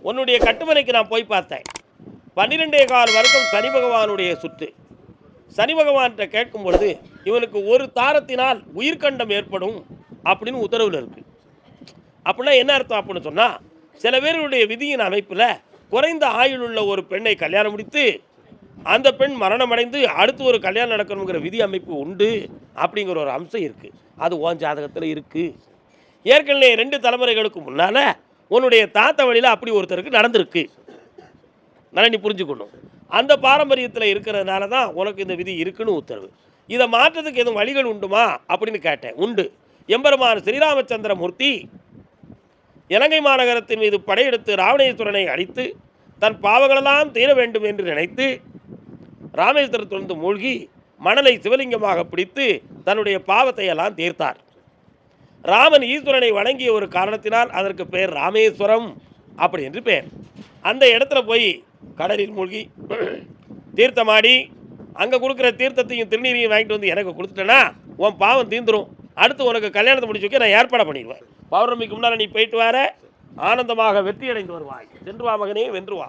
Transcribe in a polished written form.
உன்னுடைய கட்டுமனைக்கு நான் போய் பார்த்தேன். 12.25 வருடம் சனி பகவானுடைய சுற்று. சனி பகவான்கிட்ட கேட்கும் பொழுது இவனுக்கு ஒரு தாரத்தினால் உயிர்கண்டம் ஏற்படும் அப்படின்னு உத்தரவில் இருக்குது. அப்படின்னா என்ன அர்த்தம் அப்படின்னு சொன்னால், சில பேருடைய விதியின் அமைப்பில் குறைந்த ஆயுள் உள்ள ஒரு பெண்ணை கல்யாணம் முடித்து அந்த பெண் மரணமடைந்து அடுத்து ஒரு கல்யாணம் நடக்கணுங்கிற விதி அமைப்பு உண்டு அப்படிங்கிற ஒரு அம்சம் இருக்குது. அது ஓன் ஜாதகத்தில் இருக்குது. ஏற்கனவே 2 தலைமுறைகளுக்கு முன்னால் உன்னுடைய தாத்த வழியில் அப்படி ஒருத்தருக்கு நடந்திருக்கு. நல்லா நீ புரிஞ்சுக்கணும். அந்த பாரம்பரியத்தில் இருக்கிறதுனால தான் உனக்கு இந்த விதி இருக்குன்னு உத்தரவு. இதை மாற்றத்துக்கு எதுவும் வழிகள் உண்டுமா அப்படின்னு கேட்டேன். உண்டு. எம்பெருமான் ஸ்ரீராமச்சந்திரமூர்த்தி இலங்கை மாநகரத்தின் மீது படையெடுத்து ராவணேஸ்வரனை அழித்து தன் பாவங்களெல்லாம் தீர வேண்டும் என்று நினைத்து ராமேஸ்வரத்திலிருந்து மூழ்கி மணலை சிவலிங்கமாக பிடித்து தன்னுடைய பாவத்தை எல்லாம் தீர்த்தார். ராமன் ஈஸ்வரனை வணங்கிய ஒரு காரணத்தினால் அதற்கு பெயர் ராமேஸ்வரம் அப்படி என்று பெயர். அந்த இடத்துல போய் கடலில் மூழ்கி தீர்த்தமாடி அங்கே கொடுக்குற தீர்த்தத்தையும் திருநீரையும் வாங்கிட்டு வந்து எனக்கு கொடுத்துட்டேன்னா உன் பாவம் தீர்ந்துடும். அடுத்து உனக்கு கல்யாணத்தை முடிச்சு வைக்க நான் ஏற்பாடு பண்ணிடுவேன். பௌர்ணமிக்கு முன்னால் நீ போயிட்டு வர ஆனந்தமாக வெற்றி அடைந்து வருவாய். சென்று வா மகனே, வென்று வா.